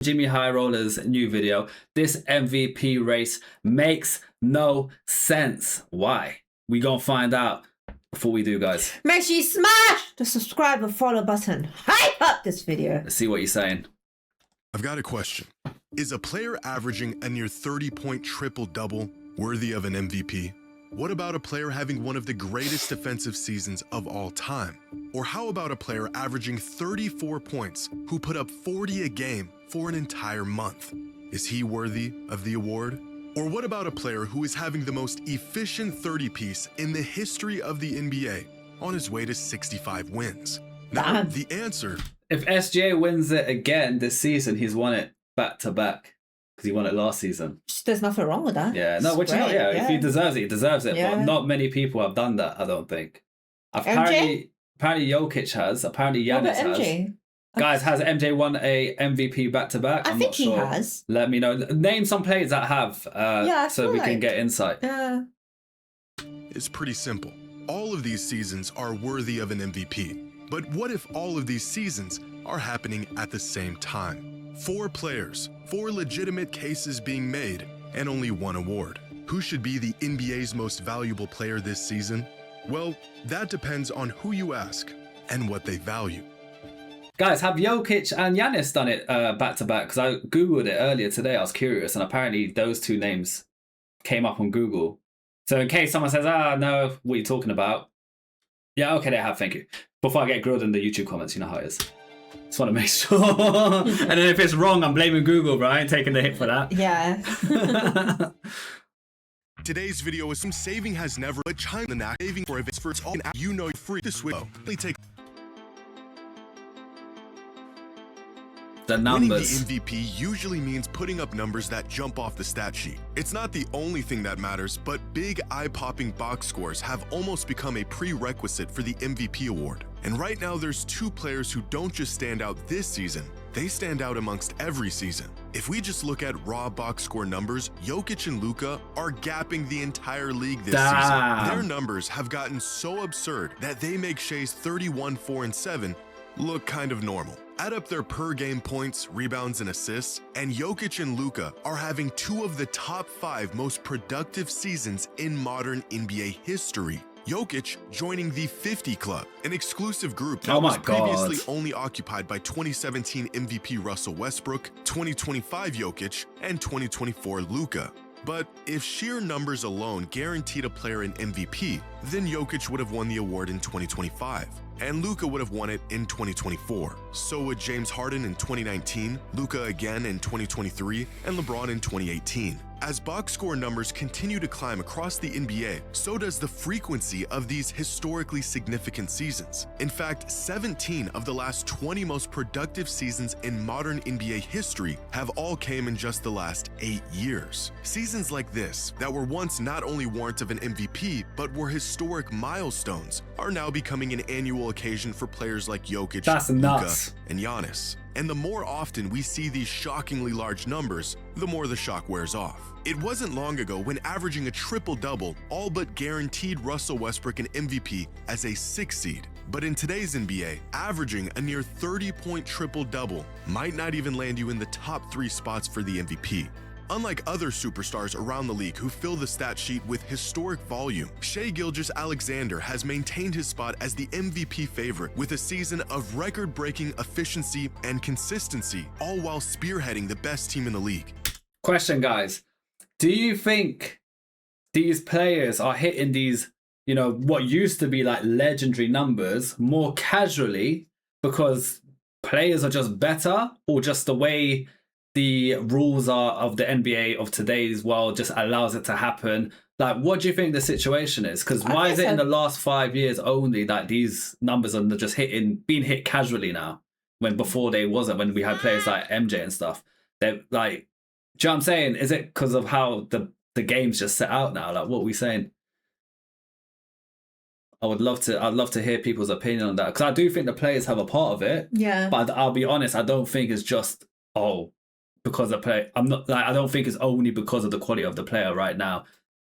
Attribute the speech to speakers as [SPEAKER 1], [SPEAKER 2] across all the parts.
[SPEAKER 1] Jimmy High Roller's new video. This MVP race makes no sense. Why? We gonna find out before we do, guys.
[SPEAKER 2] Make sure you smash the subscribe and follow button. Hype up this video.
[SPEAKER 1] Let's see what you're saying.
[SPEAKER 3] I've got a question. Is a player averaging a near 30-point triple-double worthy of an MVP? What about a player having one of the greatest defensive seasons of all time? Or how about a player averaging 34 points who put up 40 a game for an entire month? Is he worthy of the award? Or what about a player who is having the most efficient 30-piece in the history of the NBA on his way to 65 wins? Now, the answer...
[SPEAKER 1] If SGA wins it again this season, he's won it back-to-back. Because he won it last season.
[SPEAKER 2] There's nothing wrong with that.
[SPEAKER 1] Yeah, no, which is not, yeah. If he deserves it, he deserves it.
[SPEAKER 2] Yeah.
[SPEAKER 1] But not many people have done that, I don't think. Apparently Jokic has. Apparently Yass has.
[SPEAKER 2] MJ?
[SPEAKER 1] Guys, has MJ won a MVP back-to-back?
[SPEAKER 2] I
[SPEAKER 1] I'm
[SPEAKER 2] think
[SPEAKER 1] not sure.
[SPEAKER 2] he has.
[SPEAKER 1] Let me know. Name some players that have, so we can get insight.
[SPEAKER 2] Yeah.
[SPEAKER 3] It's pretty simple. All of these seasons are worthy of an MVP. But what if all of these seasons are happening at the same time? 4 players, 4 legitimate cases being made, and only 1 award. Who should be the NBA's most valuable player this season? Well, that depends on who you ask and what they value.
[SPEAKER 1] Guys, have Jokic and Yass done it back-to-back? Because I Googled it earlier today. I was curious, and apparently those 2 names came up on Google. So in case someone says, no, what are you talking about? Yeah, okay, they have, thank you. Before I get grilled in the YouTube comments, you know how it is. Just want to make sure. And then if it's wrong, I'm blaming Google, bro. I ain't taking the hit for that.
[SPEAKER 2] Yeah.
[SPEAKER 3] Today's video is some saving has never, but China the knack saving for events for its all, you know, free this way. Please take
[SPEAKER 1] the numbers.
[SPEAKER 3] Winning the MVP usually means putting up numbers that jump off the stat sheet. It's not the only thing that matters, but big eye-popping box scores have almost become a prerequisite for the MVP award. And right now there's 2 players who don't just stand out this season, they stand out amongst every season. If we just look at raw box score numbers, Jokic and Luka are gapping the entire league this season. Their numbers have gotten so absurd that they make Shea's 31, 4, and 7 look kind of normal. Add up their per-game points, rebounds, and assists, and Jokic and Luka are having 2 of the top 5 most productive seasons in modern NBA history. Jokic joining the 50 Club, an exclusive group that was previously only occupied by 2017 MVP Russell Westbrook, 2025 Jokic, and 2024 Luka. But if sheer numbers alone guaranteed a player an MVP, then Jokic would have won the award in 2025. And Luka would have won it in 2024. So would James Harden in 2019, Luka again in 2023, and LeBron in 2018. As box score numbers continue to climb across the NBA, so does the frequency of these historically significant seasons. In fact, 17 of the last 20 most productive seasons in modern NBA history have all came in just the last 8 years. Seasons like this, that were once not only warrant of an MVP, but were historic milestones, are now becoming an annual occasion for players like Jokic, Luka, and Giannis. And the more often we see these shockingly large numbers, the more the shock wears off. It wasn't long ago when averaging a triple-double all but guaranteed Russell Westbrook an MVP as a 6 seed. But in today's NBA, averaging a near 30-point triple-double might not even land you in the top 3 spots for the MVP. Unlike other superstars around the league who fill the stat sheet with historic volume, Shai Gilgeous-Alexander has maintained his spot as the MVP favorite with a season of record-breaking efficiency and consistency, all while spearheading the best team in the league.
[SPEAKER 1] Question, guys. Do you think these players are hitting these, what used to be like legendary numbers more casually because players are just better, or just the way the rules are of the NBA of today's world just allows it to happen? Like, what do you think the situation is? Because why is it in the last 5 years only that these numbers are just being hit casually now, when before they wasn't, when we had players like MJ and stuff? They're like, do you know what I'm saying? Is it because of how the game's just set out now? Like, what are we saying? I'd love to hear people's opinion on that, because I do think the players have a part of it.
[SPEAKER 2] Yeah.
[SPEAKER 1] But I'll be honest, I don't think it's just because of play. I don't think it's only because of the quality of the player right now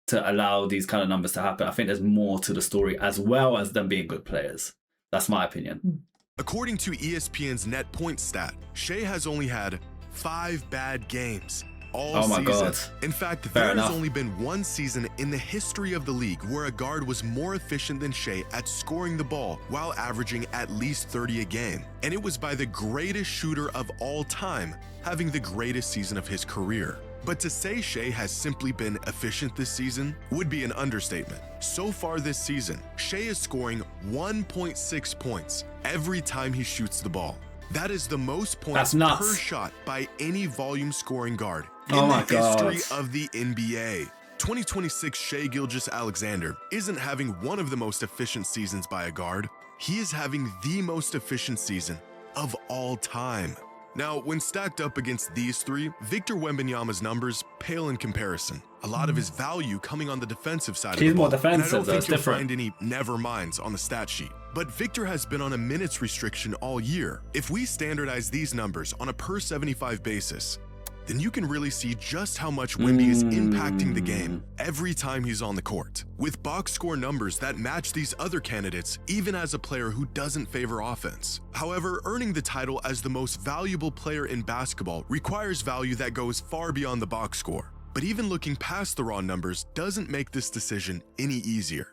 [SPEAKER 1] to allow these kind of numbers to happen. I think there's more to the story as well as them being good players. That's my opinion.
[SPEAKER 3] According to ESPN's net point stat, Shai has only had 5 bad games all
[SPEAKER 1] Oh my
[SPEAKER 3] season.
[SPEAKER 1] God.
[SPEAKER 3] In fact,
[SPEAKER 1] Fair
[SPEAKER 3] there has
[SPEAKER 1] enough.
[SPEAKER 3] only been one season in the history of the league where a guard was more efficient than Shea at scoring the ball while averaging at least 30 a game. And it was by the greatest shooter of all time having the greatest season of his career. But to say Shea has simply been efficient this season would be an understatement. So far this season, Shea is scoring 1.6 points every time he shoots the ball. That is the most points per shot by any volume scoring guard in the history of the NBA. 2026 Shea Gilgeous-Alexander isn't having one of the most efficient seasons by a guard. He is having the most efficient season of all time. Now, when stacked up against these three, Victor Wembanyama's numbers pale in comparison. A lot of his value coming on the defensive side of the ball.
[SPEAKER 1] He's more defensive,
[SPEAKER 3] and I don't think you'll
[SPEAKER 1] different.
[SPEAKER 3] find any never minds on the stat sheet. But Victor has been on a minutes restriction all year. If we standardize these numbers on a per 75 basis, then you can really see just how much Wemby is impacting the game every time he's on the court, with box score numbers that match these other candidates even as a player who doesn't favor offense. However, earning the title as the most valuable player in basketball requires value that goes far beyond the box score. But even looking past the raw numbers doesn't make this decision any easier.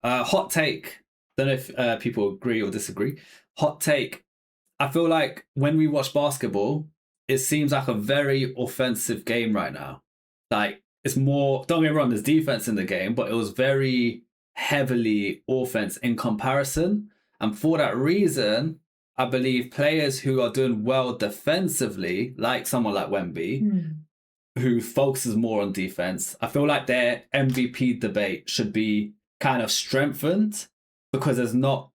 [SPEAKER 1] Hot take. Don't know if people agree or disagree. Hot take. I feel like when we watch basketball, it seems like a very offensive game right now. Like, it's more, don't get me wrong, there's defense in the game, but it was very heavily offense in comparison. And for that reason, I believe players who are doing well defensively, like someone like Wemby, who focuses more on defense, I feel like their MVP debate should be kind of strengthened because there's not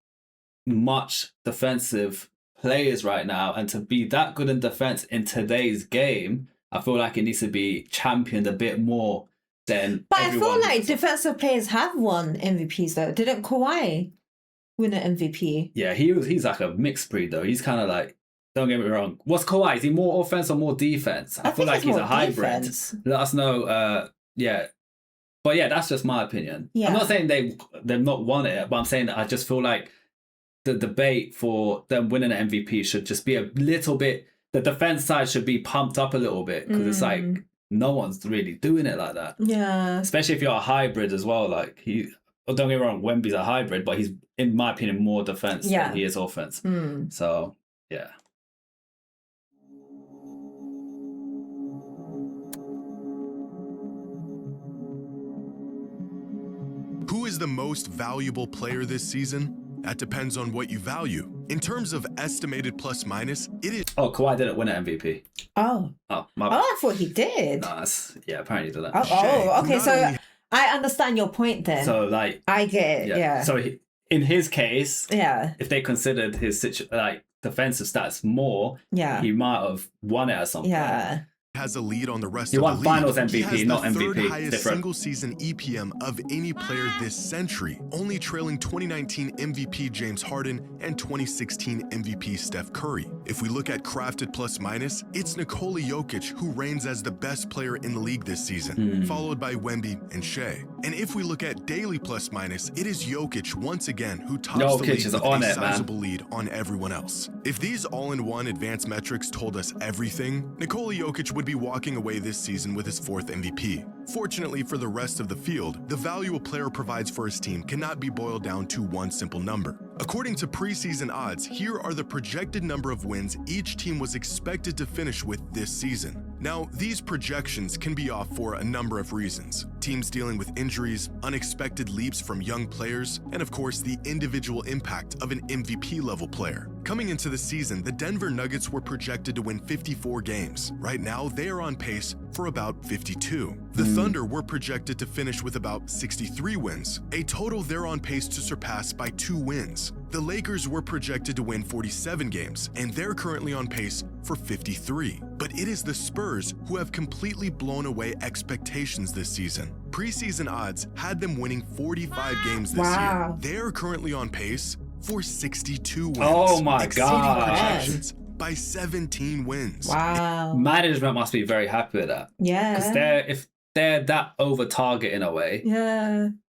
[SPEAKER 1] much defensive players right now, and to be that good in defense in today's game, I feel like it needs to be championed a bit more than.
[SPEAKER 2] But I feel like defensive players have won MVPs though. Didn't Kawhi win an MVP?
[SPEAKER 1] Yeah, he's like a mixed breed though. He's kind of like, don't get me wrong. What's Kawhi? Is he more offense or more defense? I feel like he's a hybrid. Defense. Let us know. Yeah. But yeah, that's just my opinion. Yeah. I'm not saying they've not won it, but I'm saying that I just feel like the debate for them winning an MVP should just be a little bit, the defense side should be pumped up a little bit because it's like no one's really doing it like that. Yeah. Especially if you're a hybrid as well. Like don't get me wrong, Wemby's a hybrid, but he's, in my opinion, more defense than he is offense. So, yeah.
[SPEAKER 3] Who is the most valuable player this season? That depends on what you value. In terms of estimated plus minus, it is...
[SPEAKER 1] Oh, Kawhi didn't win an MVP.
[SPEAKER 2] Oh.
[SPEAKER 1] Oh, my bad.
[SPEAKER 2] I thought he did.
[SPEAKER 1] No, yeah, apparently he didn't.
[SPEAKER 2] Okay, so I understand your point then.
[SPEAKER 1] So, like...
[SPEAKER 2] I get it, yeah.
[SPEAKER 1] So, in his case, if they considered his defensive stats more, he might have won it at some point.
[SPEAKER 3] Has a lead on the rest
[SPEAKER 1] of the league. He won Finals MVP, not MVP.
[SPEAKER 3] He has the third highest single-season EPM of any player this century, only trailing 2019 MVP James Harden and 2016 MVP Steph Curry. If we look at crafted plus-minus, it's Nikola Jokic who reigns as the best player in the league this season, followed by Wemby and Shea. And if we look at daily plus-minus, it is Jokic once again who tops the league with a sizable lead on everyone else. If these all-in-one advanced metrics told us everything, Nikola Jokic would be walking away this season with his 4th MVP. Fortunately for the rest of the field, the value a player provides for his team cannot be boiled down to one simple number. According to preseason odds, here are the projected number of wins each team was expected to finish with this season. Now, these projections can be off for a number of reasons. Teams dealing with injuries, unexpected leaps from young players, and of course the individual impact of an MVP level player. Coming into the season, the Denver Nuggets were projected to win 54 games. Right now, they are on pace for about 52. The Thunder were projected to finish with about 63 wins, a total they're on pace to surpass by 2 wins. The Lakers were projected to win 47 games, and they're currently on pace for 53. But it is the Spurs who have completely blown away expectations this season. Preseason odds had them winning 45 games this year. They're currently on pace for 62 wins.
[SPEAKER 1] Oh my God.
[SPEAKER 3] Projections by 17 wins.
[SPEAKER 2] Wow.
[SPEAKER 1] Management must be very happy with that.
[SPEAKER 2] Yeah.
[SPEAKER 1] Because if they're that over target in a way,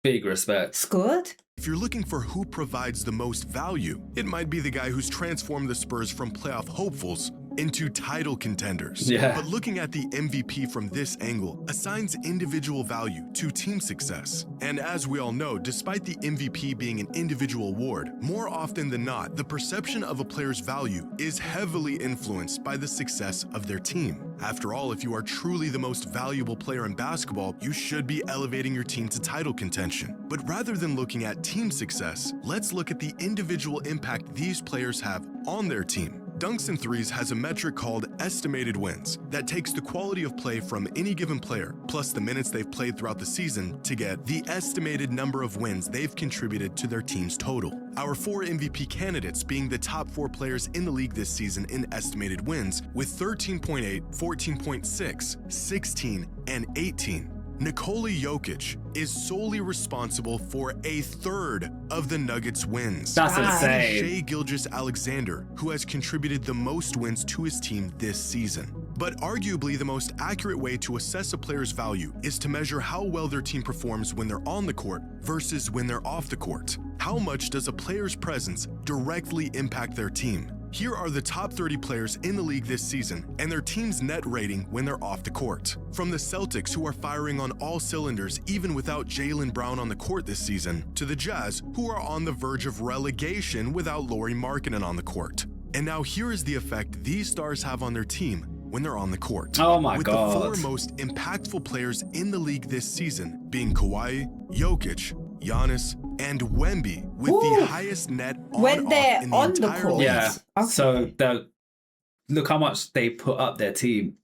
[SPEAKER 1] big respect.
[SPEAKER 2] It's good.
[SPEAKER 3] If you're looking for who provides the most value, it might be the guy who's transformed the Spurs from playoff hopefuls into title contenders.
[SPEAKER 1] Yeah.
[SPEAKER 3] But looking at the MVP from this angle assigns individual value to team success. And as we all know, despite the MVP being an individual award, more often than not, the perception of a player's value is heavily influenced by the success of their team. After all, if you are truly the most valuable player in basketball, you should be elevating your team to title contention. But rather than looking at team success, let's look at the individual impact these players have on their team. Dunks and Threes has a metric called estimated wins that takes the quality of play from any given player plus the minutes they've played throughout the season to get the estimated number of wins they've contributed to their team's total. Our 4 MVP candidates being the top 4 players in the league this season in estimated wins with 13.8, 14.6, 16, and 18. Nikola Jokic is solely responsible for a third of the Nuggets' wins.
[SPEAKER 1] That's
[SPEAKER 2] Wow.
[SPEAKER 1] insane.
[SPEAKER 3] Shai Gilgeous-Alexander, who has contributed the most wins to his team this season. But arguably the most accurate way to assess a player's value is to measure how well their team performs when they're on the court versus when they're off the court. How much does a player's presence directly impact their team? Here are the top 30 players in the league this season and their team's net rating when they're off the court. From the Celtics, who are firing on all cylinders even without Jaylen Brown on the court this season, to the Jazz, who are on the verge of relegation without Lauri Markkanen on the court. And now here is the effect these stars have on their team when they're on the court.
[SPEAKER 1] Oh my
[SPEAKER 3] With
[SPEAKER 1] God.
[SPEAKER 3] the 4 most impactful players in the league this season being Kawhi, Jokic, Giannis, and Wemby with
[SPEAKER 2] Ooh.
[SPEAKER 3] the highest net
[SPEAKER 2] When
[SPEAKER 3] on
[SPEAKER 2] they're
[SPEAKER 3] off in the
[SPEAKER 2] on the
[SPEAKER 3] entire
[SPEAKER 2] court.
[SPEAKER 3] league.
[SPEAKER 1] Yeah.
[SPEAKER 2] Okay.
[SPEAKER 1] So look how much they put up their team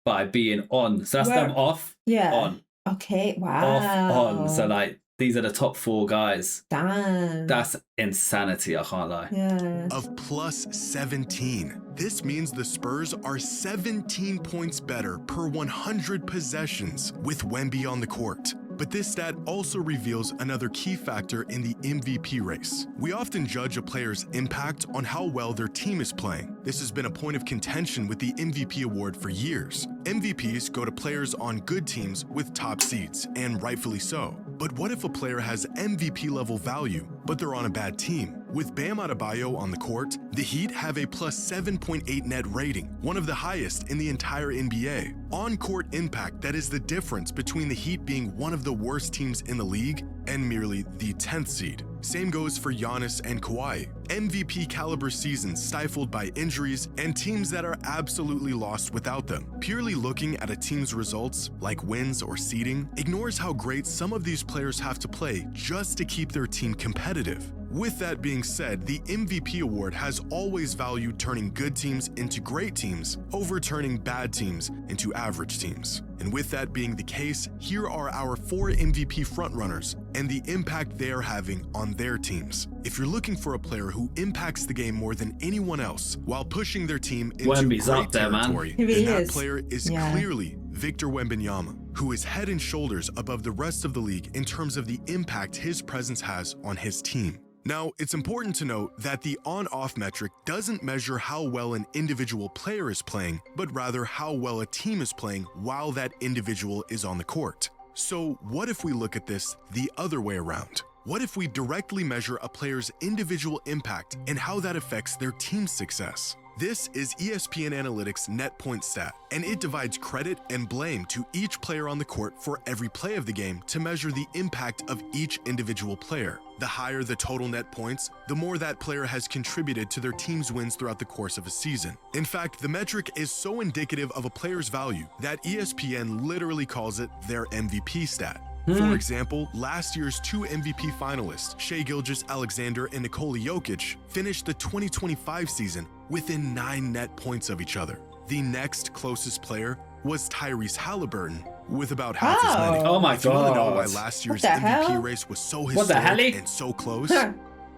[SPEAKER 1] by being on. So that's
[SPEAKER 2] Where-
[SPEAKER 1] them off,
[SPEAKER 2] Yeah.
[SPEAKER 1] on,
[SPEAKER 2] Okay. Wow.
[SPEAKER 1] off, on. So like these are the top 4 guys.
[SPEAKER 2] Damn.
[SPEAKER 1] That's insanity. I can't lie.
[SPEAKER 2] yeah.
[SPEAKER 3] Of plus 17. This means the Spurs are 17 points better per 100 possessions with Wemby on the court. But this stat also reveals another key factor in the MVP race. We often judge a player's impact on how well their team is playing. This has been a point of contention with the MVP award for years. MVPs go to players on good teams with top seeds, and rightfully so. But what if a player has MVP level value, but they're on a bad team? With Bam Adebayo on the court, the Heat have a plus 7.8 net rating, one of the highest in the entire NBA. On-court impact that is the difference between the Heat being one of the worst teams in the league and merely the 10th seed. Same goes for Giannis and Kawhi. MVP caliber seasons stifled by injuries and teams that are absolutely lost without them. Purely looking at a team's results, like wins or seeding, ignores how great some of these players have to play just to keep their team competitive. With that being said, the MVP award has always valued turning good teams into great teams over turning bad teams into average teams. And with that being the case, here are our 4 MVP frontrunners and the impact they are having on their teams. If you're looking for a player who impacts the game more than anyone else while pushing their team into
[SPEAKER 1] Wemby's
[SPEAKER 3] great
[SPEAKER 1] up there, man.
[SPEAKER 3] territory,
[SPEAKER 2] He really
[SPEAKER 3] then that
[SPEAKER 2] is.
[SPEAKER 3] player is
[SPEAKER 2] Yeah.
[SPEAKER 3] clearly Victor Wembanyama, who is head and shoulders above the rest of the league in terms of the impact his presence has on his team. Now, it's important to note that the on-off metric doesn't measure how well an individual player is playing, but rather how well a team is playing while that individual is on the court. So what if we look at this the other way around? What if we directly measure a player's individual impact and how that affects their team's success? This is ESPN Analytics net point stat, and it divides credit and blame to each player on the court for every play of the game to measure the impact of each individual player. The higher the total net points, the more that player has contributed to their team's wins throughout the course of a season. In fact, the metric is so indicative of a player's value that ESPN literally calls it their MVP stat. For example, last year's 2 MVP finalists, Shai Gilgeous-Alexander and Nikola Jokic, finished the 2025 season within 9 net points of each other. The next closest player was Tyrese Halliburton, with about half as many.
[SPEAKER 1] Oh my
[SPEAKER 3] If you want to know why
[SPEAKER 1] God.
[SPEAKER 3] last year's
[SPEAKER 2] the
[SPEAKER 3] MVP
[SPEAKER 2] hell?
[SPEAKER 3] race was so
[SPEAKER 1] What the hell?
[SPEAKER 3] historic and so close,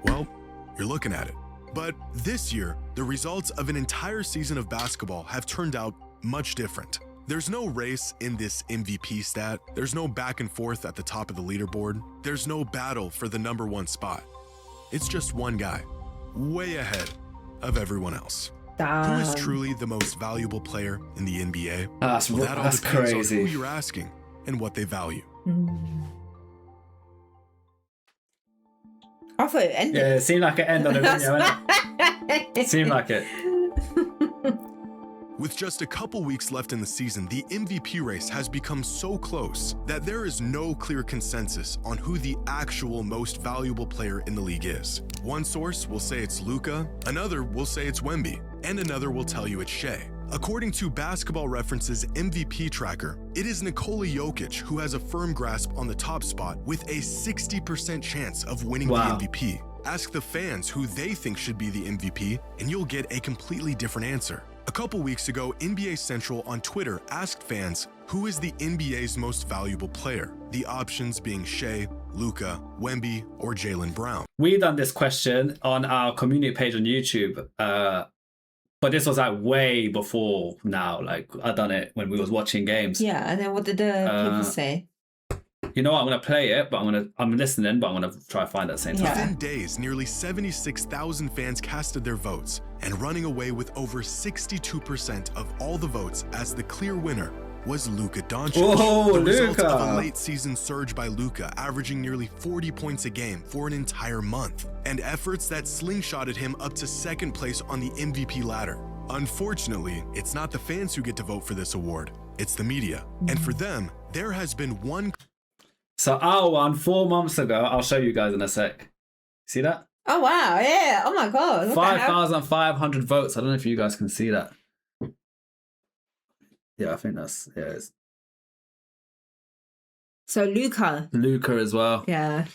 [SPEAKER 3] well, you're looking at it. But this year, the results of an entire season of basketball have turned out much different. There's no race in this MVP stat. There's no back and forth at the top of the leaderboard. There's no battle for the number 1 spot. It's just one guy, way ahead of everyone else. Who is truly the most valuable player in the NBA?
[SPEAKER 1] That's
[SPEAKER 3] That all
[SPEAKER 1] that's
[SPEAKER 3] depends on who
[SPEAKER 1] crazy.
[SPEAKER 3] you're asking and what they value.
[SPEAKER 2] I thought it ended.
[SPEAKER 1] Yeah, it seemed like an end on the video, innit? It seemed like it.
[SPEAKER 3] With just a couple weeks left in the season, the MVP race has become so close that there is no clear consensus on who the actual most valuable player in the league is. One source will say it's Luka, another will say it's Wemby, and another will tell you it's Shea. According to Basketball Reference's MVP tracker, it is Nikola Jokic who has a firm grasp on the top spot with a 60% chance of winning the MVP. Ask the fans who they think should be the MVP, and you'll get a completely different answer. A couple weeks ago, NBA Central on Twitter asked fans who is the NBA's most valuable player, the options being Shea, Luka, Wemby, or Jaylen Brown.
[SPEAKER 1] We done this question on our community page on YouTube, but this was like way before now. Like I done it when we was watching games.
[SPEAKER 2] Yeah, and then what did the people say?
[SPEAKER 1] You know what? I'm gonna play it, but I'm listening, but I'm gonna try to find it at the same time.
[SPEAKER 2] Yeah.
[SPEAKER 3] Within days, nearly 76,000 fans casted their votes, and running away with over 62% of all the votes as the clear winner was Luka Doncic.
[SPEAKER 1] Oh,
[SPEAKER 3] the result
[SPEAKER 1] Luka!
[SPEAKER 3] of a late season surge by Luka, averaging nearly 40 points a game for an entire month, and efforts that slingshotted him up to second place on the MVP ladder. Unfortunately, it's not the fans who get to vote for this award, it's the media. And for them, there has been one...
[SPEAKER 1] So our one 4 months ago, I'll show you guys in a sec. See that?
[SPEAKER 2] Oh wow, yeah. Oh my god. What the hell?
[SPEAKER 1] 5,500 votes. I don't know if you guys can see that. Yeah, I think that's it's
[SPEAKER 2] So Luka.
[SPEAKER 1] Luka as well.
[SPEAKER 2] Yeah.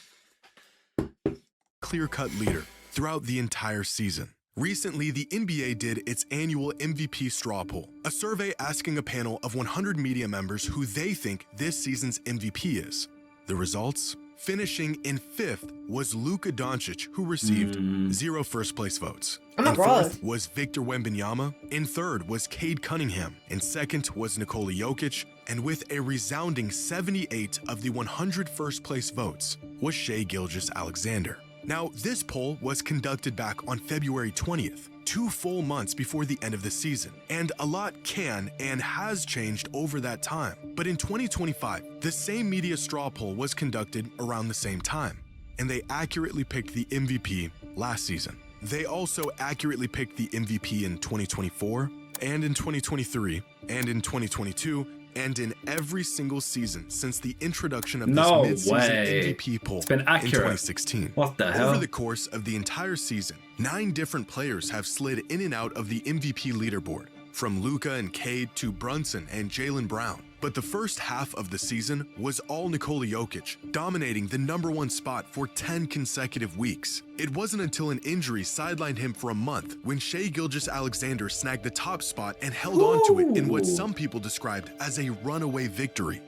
[SPEAKER 3] clear-cut leader throughout the entire season. Recently, the NBA did its annual MVP straw poll, a survey asking a panel of 100 media members who they think this season's MVP is. The results? Finishing in 5th was Luka Doncic, who received 0 first-place votes.
[SPEAKER 2] Oh my
[SPEAKER 3] In
[SPEAKER 2] God.
[SPEAKER 3] 4th was Victor Wembanyama. In 3rd was Cade Cunningham. In 2nd was Nikola Jokic. And with a resounding 78 of the 100 first-place votes was Shea Gilgeous-Alexander. Now, this poll was conducted back on February 20th, 2 full months before the end of the season, and a lot can and has changed over that time. But in 2025, the same media straw poll was conducted around the same time, and they accurately picked the MVP last season. They also accurately picked the MVP in 2024, and in 2023, and in 2022, and in every single season since the introduction of
[SPEAKER 1] No
[SPEAKER 3] this mid-season
[SPEAKER 1] way.
[SPEAKER 3] MVP poll
[SPEAKER 1] It's been
[SPEAKER 3] in
[SPEAKER 1] accurate.
[SPEAKER 3] 2016.
[SPEAKER 1] What the hell?
[SPEAKER 3] Over the course of the entire season, 9 different players have slid in and out of the MVP leaderboard, from Luka and Cade to Brunson and Jaylen Brown. But the first half of the season was all Nikola Jokic, dominating the #1 spot for 10 consecutive weeks. It wasn't until an injury sidelined him for a month when Shea Gilgeous-Alexander snagged the top spot and held on to it in what some people described as a runaway victory.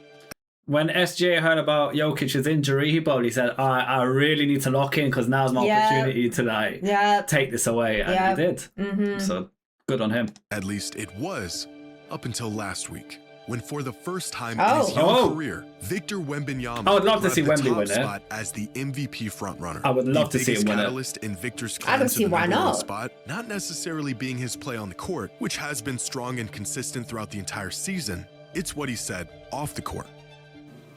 [SPEAKER 1] When SJ heard about Jokic's injury, he probably said, I really need to lock in because now's my opportunity to like take this away. And he did. So good on him.
[SPEAKER 3] At least it was, up until last week, when for the first time in his young career, Victor Wembanyama
[SPEAKER 1] I would love to
[SPEAKER 3] grabbed
[SPEAKER 1] see
[SPEAKER 3] the
[SPEAKER 1] Wemby
[SPEAKER 3] top
[SPEAKER 1] win it.
[SPEAKER 3] spot as the MVP frontrunner.
[SPEAKER 1] I would love
[SPEAKER 3] the
[SPEAKER 1] to see him
[SPEAKER 3] biggest
[SPEAKER 1] win it.
[SPEAKER 3] catalyst in Victor's
[SPEAKER 2] I
[SPEAKER 3] climb
[SPEAKER 2] don't
[SPEAKER 3] to
[SPEAKER 2] see
[SPEAKER 3] the
[SPEAKER 2] why
[SPEAKER 3] #1
[SPEAKER 2] not.
[SPEAKER 3] spot, not necessarily being his play on the court, which has been strong and consistent throughout the entire season. It's what he said off the court.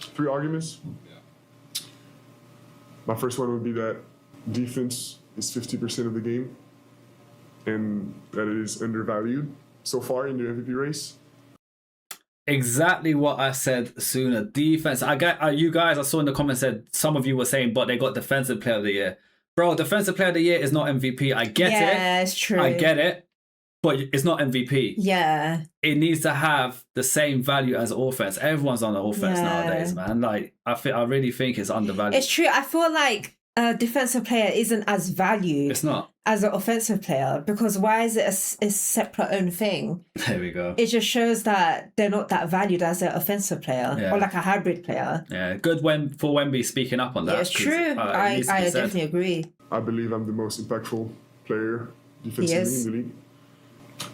[SPEAKER 4] 3 arguments. My first one would be that defense is 50% of the game and that it is undervalued so far in the MVP race.
[SPEAKER 1] Exactly what I said sooner. Defense. I got you guys. I saw in the comments said some of you were saying, but they got Defensive Player of the Year. Bro, Defensive Player of the Year is not MVP. I get it.
[SPEAKER 2] Yeah, it's true.
[SPEAKER 1] I get it, but it's not MVP.
[SPEAKER 2] Yeah.
[SPEAKER 1] It needs to have the same value as offense. Everyone's on the offense
[SPEAKER 2] Yeah.
[SPEAKER 1] nowadays, man. Like I really think it's undervalued.
[SPEAKER 2] It's true. I feel like a defensive player isn't as valued
[SPEAKER 1] It's not.
[SPEAKER 2] as an offensive player because why is it a separate own thing?
[SPEAKER 1] There we go.
[SPEAKER 2] It just shows that they're not that valued as an offensive player
[SPEAKER 1] Yeah.
[SPEAKER 2] or like a hybrid player.
[SPEAKER 1] Yeah, good for Wemby speaking up on that.
[SPEAKER 2] Yeah, it's
[SPEAKER 1] 'cause,
[SPEAKER 2] true.
[SPEAKER 1] it
[SPEAKER 2] I
[SPEAKER 1] needs to be said.
[SPEAKER 2] definitely agree.
[SPEAKER 4] I believe I'm the most impactful player defensively
[SPEAKER 2] Yes.
[SPEAKER 4] in the league.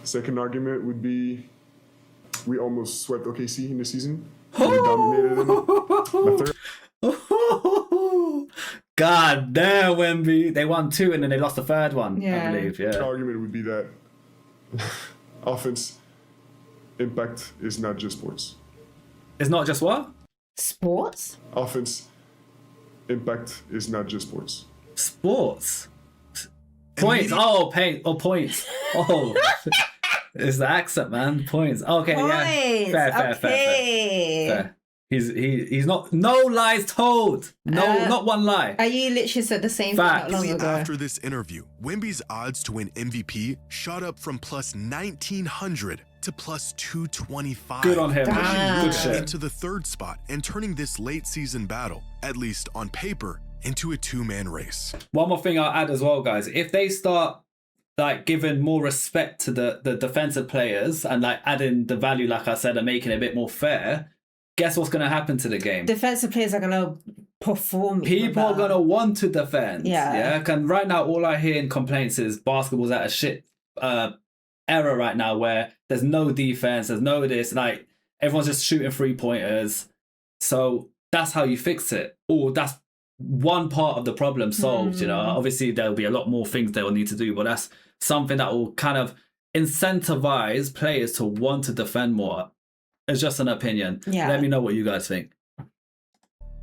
[SPEAKER 4] Second argument would be we almost swept OKC in the season. We dominated them. My third
[SPEAKER 1] God damn, Wemby. They won 2 and then they lost the 3rd one,
[SPEAKER 2] Yeah.
[SPEAKER 1] I believe. Yeah.
[SPEAKER 4] argument would be that offense impact is not just sports.
[SPEAKER 1] It's not just what?
[SPEAKER 2] Sports?
[SPEAKER 4] Offense impact is not just sports.
[SPEAKER 1] Sports. Points. Oh, points. Oh, it's the accent, man. Points. Okay,
[SPEAKER 2] Points.
[SPEAKER 1] yeah. Fair. He's not. No lies told. No, not one lie.
[SPEAKER 2] You literally said the same
[SPEAKER 1] Facts.
[SPEAKER 2] thing not long ago.
[SPEAKER 3] After this interview, Wemby's odds to win MVP shot up from plus 1,900 to plus 225.
[SPEAKER 1] Good on him.
[SPEAKER 2] Damn.
[SPEAKER 1] Good shit.
[SPEAKER 3] Into the third spot and turning this late season battle, at least on paper, into a two-man race.
[SPEAKER 1] One more thing I'll add as well, guys. If they start like giving more respect to the defensive players and like adding the value, like I said, and making it a bit more fair, guess what's going to happen to the game?
[SPEAKER 2] Defensive players are going to perform.
[SPEAKER 1] People are going to want to defend.
[SPEAKER 2] Yeah.
[SPEAKER 1] And right now, all I hear in complaints is basketball's at a shit era right now where there's no defense, there's no this, like everyone's just shooting 3-pointers. So that's how you fix it. Or that's one part of the problem solved, you know. Obviously, there'll be a lot more things they'll need to do, but that's something that will kind of incentivize players to want to defend more. It's just an opinion.
[SPEAKER 2] Yeah.
[SPEAKER 1] Let me know what you guys think.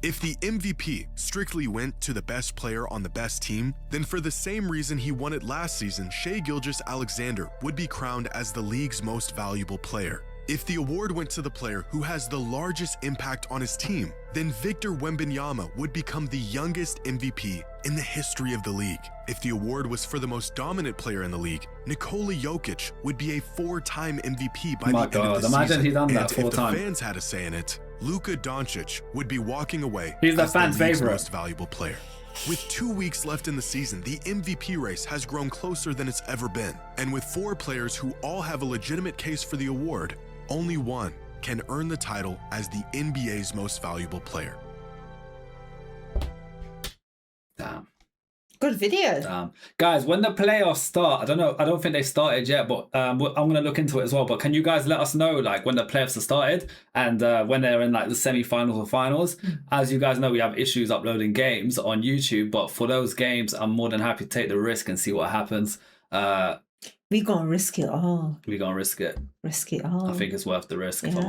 [SPEAKER 3] If the MVP strictly went to the best player on the best team, then for the same reason he won it last season, Shai Gilgeous-Alexander would be crowned as the league's most valuable player. If the award went to the player who has the largest impact on his team, then Victor Wembanyama would become the youngest MVP in the history of the league. If the award was for the most dominant player in the league, Nikola Jokic would be a 4-time MVP by the end of the
[SPEAKER 1] imagine
[SPEAKER 3] season.
[SPEAKER 1] he done that
[SPEAKER 3] And
[SPEAKER 1] 4
[SPEAKER 3] if the
[SPEAKER 1] times.
[SPEAKER 3] fans had a say in it, Luka Doncic would be walking away
[SPEAKER 1] He's the
[SPEAKER 3] as
[SPEAKER 1] fan's
[SPEAKER 3] league's
[SPEAKER 1] favorite.
[SPEAKER 3] most valuable player. With 2 weeks left in the season, the MVP race has grown closer than it's ever been. And with 4 players who all have a legitimate case for the award, only one can earn the title as the NBA's most valuable player.
[SPEAKER 1] Damn.
[SPEAKER 2] Good video.
[SPEAKER 1] Guys, when the playoffs start, I don't think they started yet, but I'm going to look into it as well. But can you guys let us know, like, when the playoffs have started and when they're in, like, the semi-finals or finals? As you guys know, we have issues uploading games on YouTube, but for those games, I'm more than happy to take the risk and see what happens.
[SPEAKER 2] We gonna risk it all.
[SPEAKER 1] We're going to risk it.
[SPEAKER 2] Risk it all.
[SPEAKER 1] I think it's worth the risk.
[SPEAKER 2] Yeah.